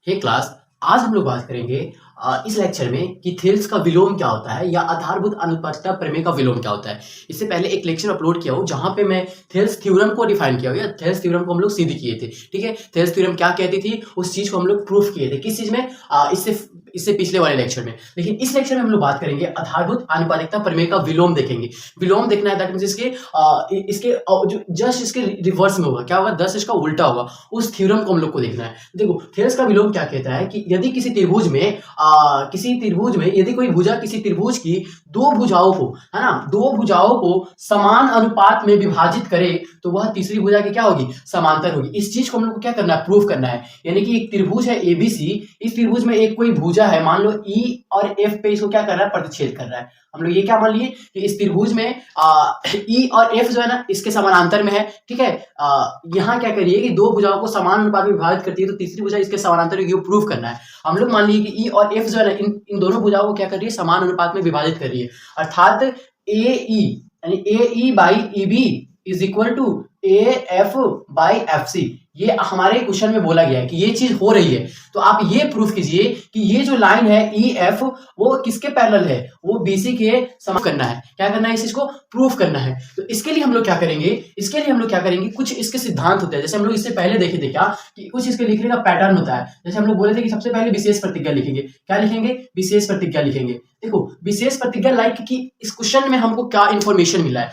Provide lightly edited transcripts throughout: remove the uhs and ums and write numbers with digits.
हे class, आज हम लोग बात करेंगे इस लेक्चर में कि थेल्स का विलोम क्या होता है या आधारभूत आनुपातिकता प्रमेय का विलोम क्या होता है। इससे पहले एक लेक्चर अपलोड किया हूँ जहां पे मैं थेल्स थ्योरम को डिफाइन किया हूँ या थेल्स थ्योरम को हम लोग सिद्ध किए थे। ठीक है, थेल्स थ्योरम क्या कहती थी उस चीज को हम लोग प्रूफ किए थे। किस चीज में? इससे पिछले वाले लेक्चर में। लेकिन इस लेक्चर में हम लोग बात करेंगे आधारभूत आनुपातिकता प्रमेय का विलोम देखेंगे। विलोम देखना है दैट मींस इसके जो जस्ट इसके रिवर्स में होगा, क्या होगा, दस इसका उल्टा होगा। उस थ्योरम को हम लोग को देखना है। देखो थेल्स का विलोम क्या कहता है कि यदि किसी त्रिभुज में यदि कोई भुजा किसी त्रिभुज की दो भुजाओं को, है ना, दो भुजाओं को समान अनुपात में विभाजित करे तो वह तीसरी भुजा की क्या होगी, समांतर होगी। इस चीज को हम लोग को क्या करना है, प्रूफ करना है। यानी कि एक त्रिभुज है एबीसी, इस त्रिभुज में एक कोई भुजा है, मान लो ई और एफ पे इसको क्या कर रहा है, प्रतिच्छेद कर रहा है। हम लोग ये क्या मान लिए कि इस त्रिभुज में ई और एफ जो है ना इसके समानांतर में है। ठीक है, यहाँ क्या करिए कि दो भुजाओं को समान अनुपात में विभाजित करती है तो तीसरी भुजा इसके समानांतर होगी, वो प्रूफ करना है। हम लोग मान लिए कि ई और एफ जो है ना इन दोनों भुजाओं को क्या कर रही है, समान अनुपात में विभाजित कर रही है। अर्थात ए ई यानी A E by E B is equal to A F by F C. ये हमारे क्वेश्चन में बोला गया है कि ये चीज हो रही है। तो आप ये प्रूफ कीजिए कि ये जो लाइन है ई एफ वो किसके पैरेलल है, वो बीसी के समान करना है। क्या करना है, इस चीज को प्रूफ करना है। तो इसके लिए हम लोग क्या करेंगे, कुछ इसके सिद्धांत होते हैं। जैसे हम लोग इससे पहले देखे थे क्या कि कुछ इसके लिखने का पैटर्न होता है। जैसे हम लोग बोले थे कि सबसे पहले विशेष प्रतिज्ञा लिखेंगे। क्या लिखेंगे, विशेष प्रतिज्ञा लिखेंगे। देखो विशेष प्रतिज्ञा लाइक कि इस क्वेश्चन में हमको क्या इंफॉर्मेशन मिला है,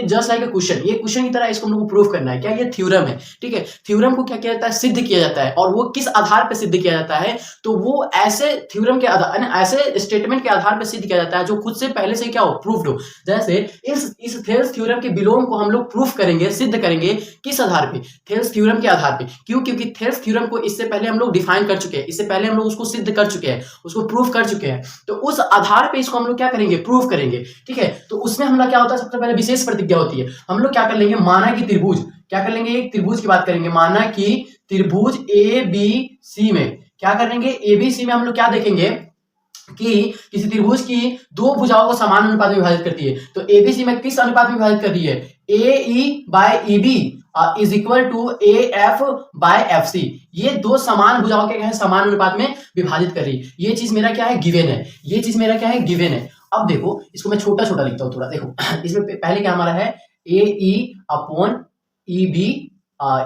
जस्ट लाइक अ क्वेश्चन, ये क्वेश्चन की तरह इसको हम लोग को प्रूफ करना है। क्या ये थ्योरम है। ठीक है, थ्योरम को क्या किया जाता है, सिद्ध किया जाता है। और वो किस आधार पर सिद्ध किया जाता है, तो वो ऐसे थ्योरम के आधार, ऐसे स्टेटमेंट के आधार पर सिद्ध किया जाता है जो खुद से पहले से क्या हो, प्रूफ्ड हो। जैसे इस थेल्स थ्योरम के विलोम को हम लोग प्रूफ करेंगे, सिद्ध करेंगे। किस आधार पे, थेल्स थ्योरम के आधार पे। क्यों, क्योंकि थेल्स थ्योरम को इससे पहले हम लोग डिफाइन कर चुके हैं, इससे पहले हम लोग उसको सिद्ध कर चुके हैं, उसको प्रूफ कर चुके हैं। तो उस आधार पे इसको हम लोग क्या करेंगे, प्रूफ करेंगे। ठीक है, तो उसमें हम लोग क्या होता है, सबसे पहले विशेष प्रतिज्ञा होती है। हम लोग क्या कर लेंगे, माना कि त्रिभुज, क्या कर लेंगे, एक त्रिभुज की बात करेंगे। माना कि त्रिभुज ए बी सी में क्या करेंगे, ए बी सी में हम लोग क्या देखेंगे कि किसी त्रिभुज की दो भुजाओं को समान अनुपात में विभाजित करती है। तो एबीसी में किस अनुपात में विभाजित कर रही है, A E by E B is equal to A F by F C. ये दो समान भुजाओं के क्या है, समान अनुपात में विभाजित कर रही है। ये चीज मेरा क्या है, गिवन है। ये चीज मेरा क्या है, गिवन है। अब देखो इसको मैं छोटा छोटा लिखता हूं थोड़ा। देखो इसमें पहले क्या हमारा है, A E upon E B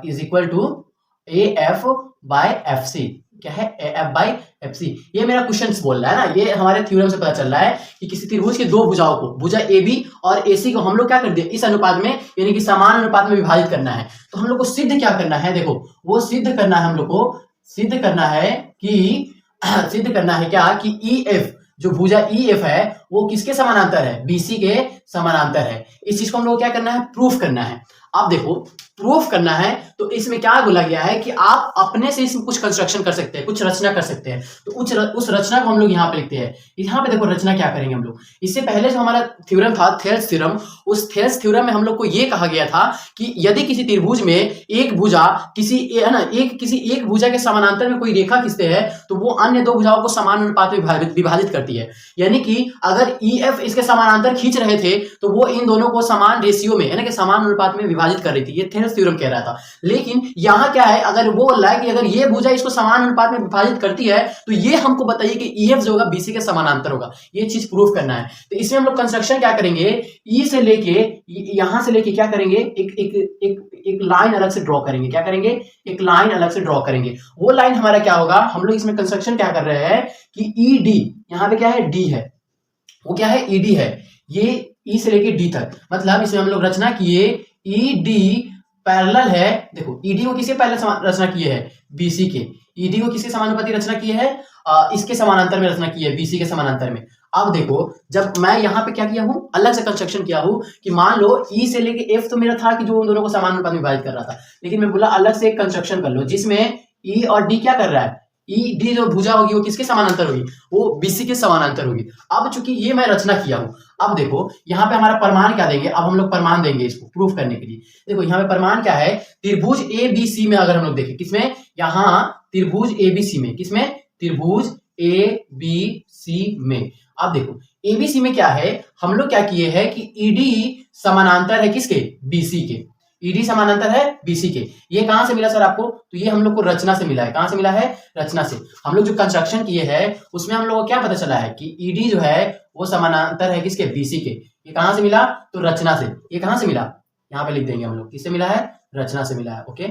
is equal to A F by F C. क्या है, एफ बाई एफ सी। ये मेरा क्वेश्चन बोल रहा है ना, ये हमारे थ्योरम से पता चल रहा है कि किसी त्रिभुज के दो भुजाओं को, भुजा ए बी और ए सी को हम लोग क्या कर दिए, इस अनुपात में यानी कि समान अनुपात में विभाजित करना है। तो हम लोग को सिद्ध क्या करना है, देखो वो सिद्ध करना है, हम लोग को सिद्ध करना है कि सिद्ध करना है क्या कि ई एफ, जो भुजा ई एफ है वो किसके समानांतर है, बीसी के समानांतर है। इस चीज को हम लोग क्या करना है, प्रूफ करना है। अब देखो प्रूफ करना है तो इसमें क्या बोला गया है कि आप अपने से इसमें कुछ कंस्ट्रक्शन कर सकते हैं, कुछ रचना कर सकते हैं। तो उस रचना को हम लोग यहाँ पे लिखते हैं। यहाँ पे देखो रचना क्या करेंगे हम लोग। इससे पहले जो हमारा थ्योरम था थेल्स थ्योरम, उस थेल्स थ्योरम में हम लोग को ये कहा गया था कि यदि किसी त्रिभुज में एक भुजा किसी एक भुजा के समानांतर में कोई रेखा खींचते हैं तो वो अन्य दो भुजाओं को समान अनुपात में विभाजित करती है। यानी कि अगर ई एफ इसके समानांतर खींच रहे थे तो वो इन दोनों को समान रेशियो में यानी कि समान अनुपात में विभाजित कर रही थी। ये थेल्स थ्योरम कह रहा था। लेकिन यहां क्या है, अगर वो बोल रहा है कि अगर ये भुजा इसको समान अनुपात में विभाजित करती है तो ये हमको बताइए कि ई एफ जो होगा बीसी के समानांतर होगा। ये चीज प्रूफ करना है। तो इसमें हम लोग कंस्ट्रक्शन क्या करेंगे, ई से लेके यहां से लेके क्या करेंगे, एक लाइन अलग से ड्रॉ करेंगे। क्या करेंगे, एक लाइन अलग से ड्रॉ करेंगे। वो लाइन हमारा क्या होगा, हम लोग इसमें कंस्ट्रक्शन क्या कर रहे हैं कि ई डी, यहां पे क्या है, डी है, वो क्या है, ई डी है। ये ई से लेके डी तक, मतलब इसमें हम लोग रचना किए ई डी पैरेलल है। देखो ईडी को किसके पहले रचना किए है, बीसी के। ईडी को किसके समानुपाती रचना किए है, इसके समानांतर में रचना की है, बीसी के समानांतर में। अब देखो जब मैं यहाँ पे क्या किया हूं, अलग से कंस्ट्रक्शन किया हूं कि मान लो ई से लेके एफ तो मेरा था कि जो उन दोनों को समानुपात में विभाजित कर रहा था। लेकिन मैं बोला अलग से एक कंस्ट्रक्शन कर लो जिसमें ई और डी क्या कर रहा है, ई डी जो भुजा होगी वो किसके समानांतर होगी, वो बीसी के समानांतर होगी। अब चूंकि ये मैं रचना किया हूं, अब देखो यहाँ पे हमारा प्रमाण क्या देंगे, अब हम लोग प्रमाण देंगे इसको प्रूफ करने के लिए। देखो यहाँ पे प्रमाण क्या है, त्रिभुज ए बी सी में अगर हम लोग देखें, किसमें, यहाँ त्रिभुज ए बी सी में, किसमें, त्रिभुज ए बी सी में। अब देखो एबीसी में क्या है, हम लोग क्या किए हैं कि ईडी समानांतर है किसके, बीसी के। ईडी समानांतर है बीसी के। ये कहां से मिला सर आपको? तो ये हम लोग को रचना से मिला है। कहां से मिला है? रचना से। हम लोग जो कंस्ट्रक्शन किए हैं उसमें हम लोग को क्या पता चला है कि ईडी जो है वो समानांतर है किसके? बीसी के। ये कहां से मिला? तो रचना से। ये कहां से मिला? यहां पे लिख देंगे हम लोग, किससे मिला है? रचना से मिला है। ओके।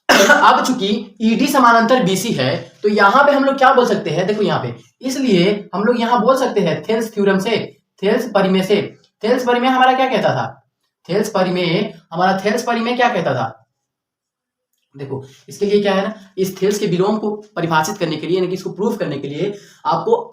अब चूंकि ईडी समानांतर बीसी है तो यहां पे हम लोग क्या बोल सकते हैं? देखो यहां पे, इसलिए हम लोग यहां बोल सकते हैं थेल्स थ्योरम से, थेल्स परिमेय से। थेल्स परिमेय हमारा क्या कहता था? थेल्स परिमेय हमारा, थेल्स परिमेय क्या कहता था? देखो इसके लिए क्या है ना, इस थेल्स के विलोम को परिभाषित करने के लिए, यानी कि इसको प्रूफ करने के लिए आपको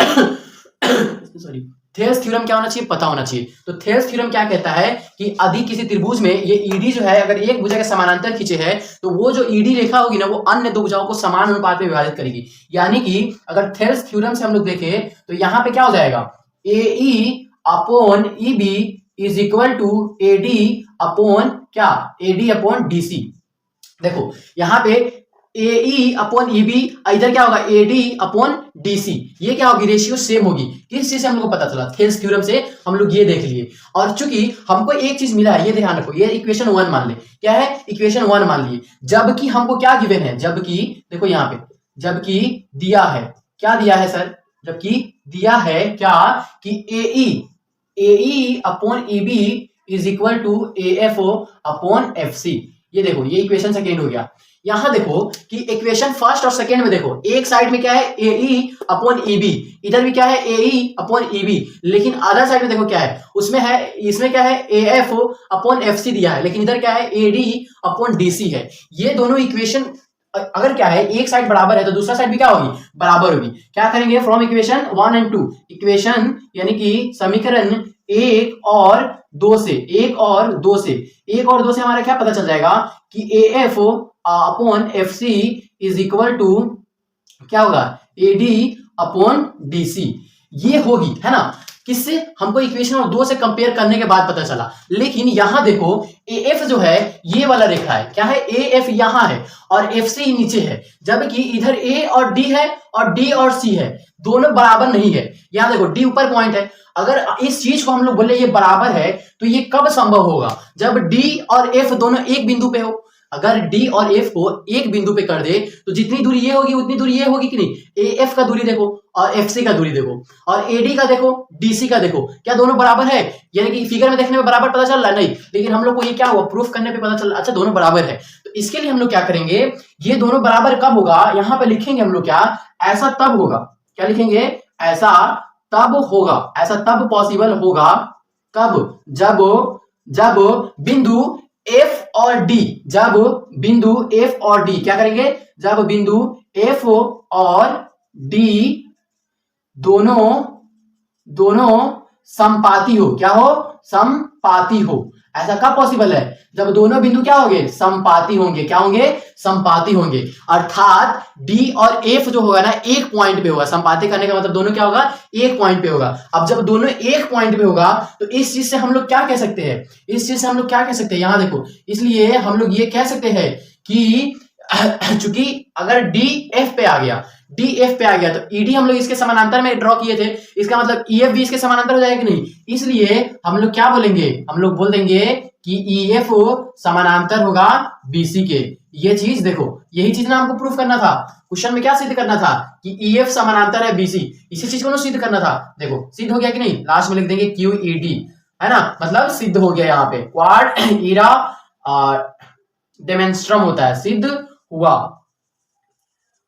सॉरी, थेल्स थ्योरम क्या होना चाहिए? पता होना चाहिए। तो थेल्स थ्योरम क्या कहता है कि यदि किसी त्रिभुज में ये ईडी जो है अगर एक भुजा के समानांतर खींचे है तो वो जो ईडी रेखा होगी ना वो अन्य दो भुजाओं को समान अनुपात में विभाजित करेगी। यानी कि अगर थेल्स थ्योरम से हम लोग देखें तो यहां पे क्या हो जाएगा? A upon E B is equal to AD upon क्या? AD upon DC. देखो यहां पे ए अपॉन ई बी, इधर क्या होगा? AD upon DC. ये क्या होगी? रेशियो सेम होगी। किस चीज से हम लोग को पता चला? थेल्स थ्योरम से हम लोग ये देख लिए। और चूंकि हमको एक चीज मिला है, ये ध्यान रखो, ये इक्वेशन 1 मान ले। क्या है? इक्वेशन 1 मान लिए। जबकि हमको क्या गिवन है? जबकि देखो यहां पे, जबकि दिया है, क्या दिया है सर? जबकि दिया है क्या कि A upon E B is equal to A F upon F C. ये देखो, ये इक्वेशन सेकेंड हो गया। यहां देखो कि इक्वेशन फर्स्ट और सेकेंड में देखो, एक साइड में क्या है? ए अपॉन ई बी, इधर भी क्या है? ए अपॉन ई बी, लेकिन अदर साइड में देखो क्या है? उसमें है, इसमें क्या है? A F upon F C दिया है, लेकिन इधर क्या है? A D upon D C है। ये दोनों इक्वेशन अगर क्या है, एक साइड बराबर है तो दूसरा साइड भी क्या होगी? बराबर होगी। क्या करेंगे? फ्रॉम इक्वेशन 1 एंड 2, इक्वेशन यानी कि समीकरण एक और दो से, एक और दो से हमारा क्या पता चल जाएगा कि A F upon F C is equal to क्या होगा? AD upon DC. ये होगी, है ना? किससे? हमको इक्वेशन और 2 से कंपेयर करने के बाद पता चला। लेकिन यहां देखो ए एफ जो है ये वाला रेखा है, क्या है? ए एफ यहां है और एफ सी नीचे है, जबकि इधर ए और डी है और डी और सी है, दोनों बराबर नहीं है। यहां देखो डी ऊपर पॉइंट है। अगर इस चीज को हम लोग बोले ये बराबर है तो ये कब संभव होगा? जब डी और एफ दोनों एक बिंदु पे हो। अगर डी और एफ को एक बिंदु पे कर दे तो जितनी दूरी ये होगी उतनी दूरी ये होगी कि नहीं? ए एफ का दूरी देखो और एफ सी का दूरी देखो और एडी का देखो, डीसी का देखो, क्या दोनों बराबर है? यानी कि फिगर में देखने में बराबर पता चल रहा है? नहीं, लेकिन हम लोग को ये क्या हुआ? प्रूफ करने पे पता चल रहा, अच्छा दोनों बराबर है। तो इसके लिए हम लोग क्या करेंगे? ये दोनों बराबर कब होगा? यहां पे लिखेंगे हम लोग क्या? ऐसा तब होगा। क्या लिखेंगे? ऐसा तब होगा, ऐसा तब पॉसिबल होगा। कब? जब बिंदु F और D, जब बिंदु F और D क्या करेंगे? जब बिंदु F और D दोनों समपाती हो। क्या हो? समपाती हो। ऐसा कब पॉसिबल है? जब दोनों बिंदु क्या होंगे? समपाती होंगे। क्या होंगे? समपाती होंगे। अर्थात D और F जो होगा ना एक पॉइंट पे होगा। समपाती करने का मतलब दोनों क्या होगा? एक पॉइंट पे होगा। अब जब दोनों एक पॉइंट पे होगा तो इस चीज से हम लोग क्या कह सकते हैं? इस चीज से हम लोग क्या कह सकते हैं? यहां देखो, इसलिए हम लोग ये कह सकते हैं कि चूंकि अगर डी एफ पे आ गया तो ईडी हम लोग इसके समानांतर में ड्रॉ किए थे, इसका मतलब ईएफ भी इसके समानांतर हो जाएगा कि नहीं? इसलिए हम लोग क्या बोलेंगे? हम लोग बोल देंगे कि ईएफ समानांतर होगा बीसी के। ये चीज देखो, यही चीज ना हमको प्रूफ करना था। क्वेश्चन में क्या सिद्ध करना था? कि ईएफ समानांतर है बीसी। इसी चीज को ना सिद्ध करना था। देखो सिद्ध हो गया कि नहीं? लास्ट में लिख देंगे क्यूईडी, है ना? मतलब सिद्ध हो गया। यहाँ पे क्वाड इरा डेमोन्स्ट्रम होता है, सिद्ध हुआ।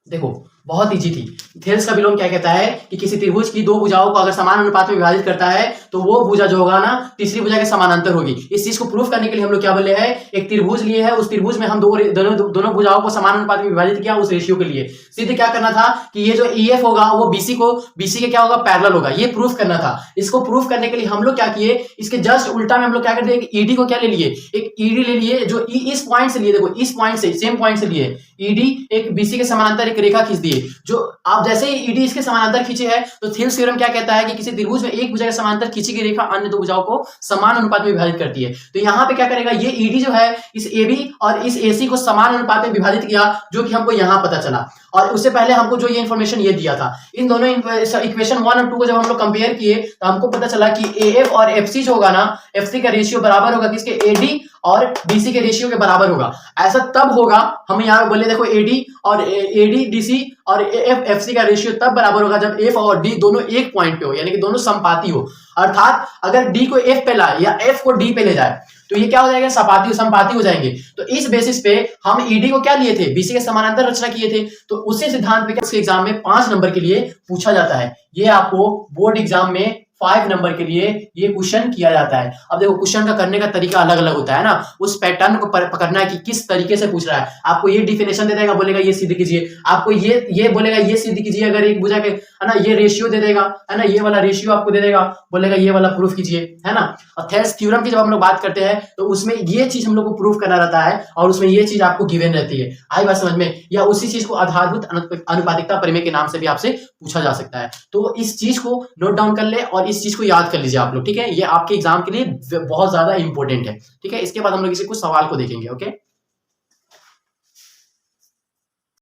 देखो बहुत इजी थी। थेल्स का विलोम क्या कहता है कि किसी त्रिभुज की दो भुजाओं को अगर समान अनुपात में विभाजित करता है तो वो भुजा जो होगा ना तीसरी भुजा के समानांतर होगी। इस चीज को प्रूफ करने के लिए हम लोग क्या बोले हैं? एक त्रिभुज लिए है, उस त्रिभुज में हम दोनों भुजाओं को समान अनुपात में विभाजित किया उस रेशियो के लिए। सिद्ध क्या करना था कि ये जो ईएफ होगा वो बीसी के क्या होगा? पैरेलल होगा। ये प्रूफ करना था। इसको प्रूफ करने के लिए हम लोग क्या किए? इसके जस्ट उल्टा में हम लोग क्या करते हैं? ईडी को क्या ले लिए? एक ईडी ले लिए जो इस पॉइंट से लिए। देखो इस पॉइंट से, सेम पॉइंट से लिए, ईडी एक बीसी के समानांतर एक रेखा खींच दिए, जो आप जैसे ही ईडी इसके समानांतर खींचे है तो थिल्स थ्योरम क्या कहता है कि किसी त्रिभुज में एक भुजा के समानांतर खींची गई रेखा अन्य दो भुजाओं को समान अनुपात में विभाजित करती है। तो यहाँ पे क्या करेगा, ये ईडी जो है इस एबी और इस एसी को समान अनुपात में विभाजित किया, जो कि हमको यहाँ पता चला। और उससे पहले हमको जो ये इंफॉर्मेशन ये दिया था, इन दोनों इक्वेशन 1 और 2 को जब हम लोग कंपेयर किए तो हमको पता चला कि एएफ और एफसी जो होगा ना, एफसी का रेशियो बराबर होगा किसके, एडी और डीसी के रेशियो के बराबर होगा। ऐसा तब होगा, हम यहाँ पे बोले देखो एडी और एडी डीसी और एफ एफसी का रेशियो तब बराबर होगा जब एफ और डी दोनों एक पॉइंट पे हो, यानी कि दोनों समपाती हो। अर्थात अगर डी को एफ पे लाए या एफ को डी पे ले जाए तो ये क्या हो जाएगा, संपाती हो जाएंगे। तो इस बेसिस पे हम ईडी को क्या लिए थे, बीसी के समानांतर रचना किए थे। तो उसी सिद्धांत पे एग्जाम में 5 नंबर के लिए पूछा जाता है। ये आपको बोर्ड एग्जाम में 5 नंबर के लिए ये क्वेश्चन किया जाता है। अब देखो क्वेश्चन का करने का तरीका अलग अलग होता है ना, उस पैटर्न को पकड़ना है कि किस तरीके से पूछ रहा है। आपको ये डिफिनेशन दे देगा, बोलेगा ये सिद्ध कीजिए, आपको ये बोलेगा ये सिद्ध कीजिए, अगर एक भुजा के है ना ये रेशियो दे देगा, है ना ये वाला रेशियो आपको दे देगा, बोलेगा ये वाला प्रूफ कीजिए, है ना। और थेल्स थ्योरम की जब हम लोग बात करते हैं तो उसमें ये चीज हम लोग को प्रूफ करना रहता है और उसमें ये चीज आपको गिवन रहती है। आई बात समझ में, या उसी चीज को आधारभूत अनुपातिकता प्रमेय के नाम से भी आपसे पूछा जा सकता है। तो इस चीज को नोट डाउन कर ले और इस चीज को याद कर लीजिए आप लोग, ठीक है। ये आपके एग्जाम के लिए बहुत ज्यादा इंपॉर्टेंट है, ठीक है। इसके बाद हम लोग इसे कुछ सवाल को देखेंगे, ओके।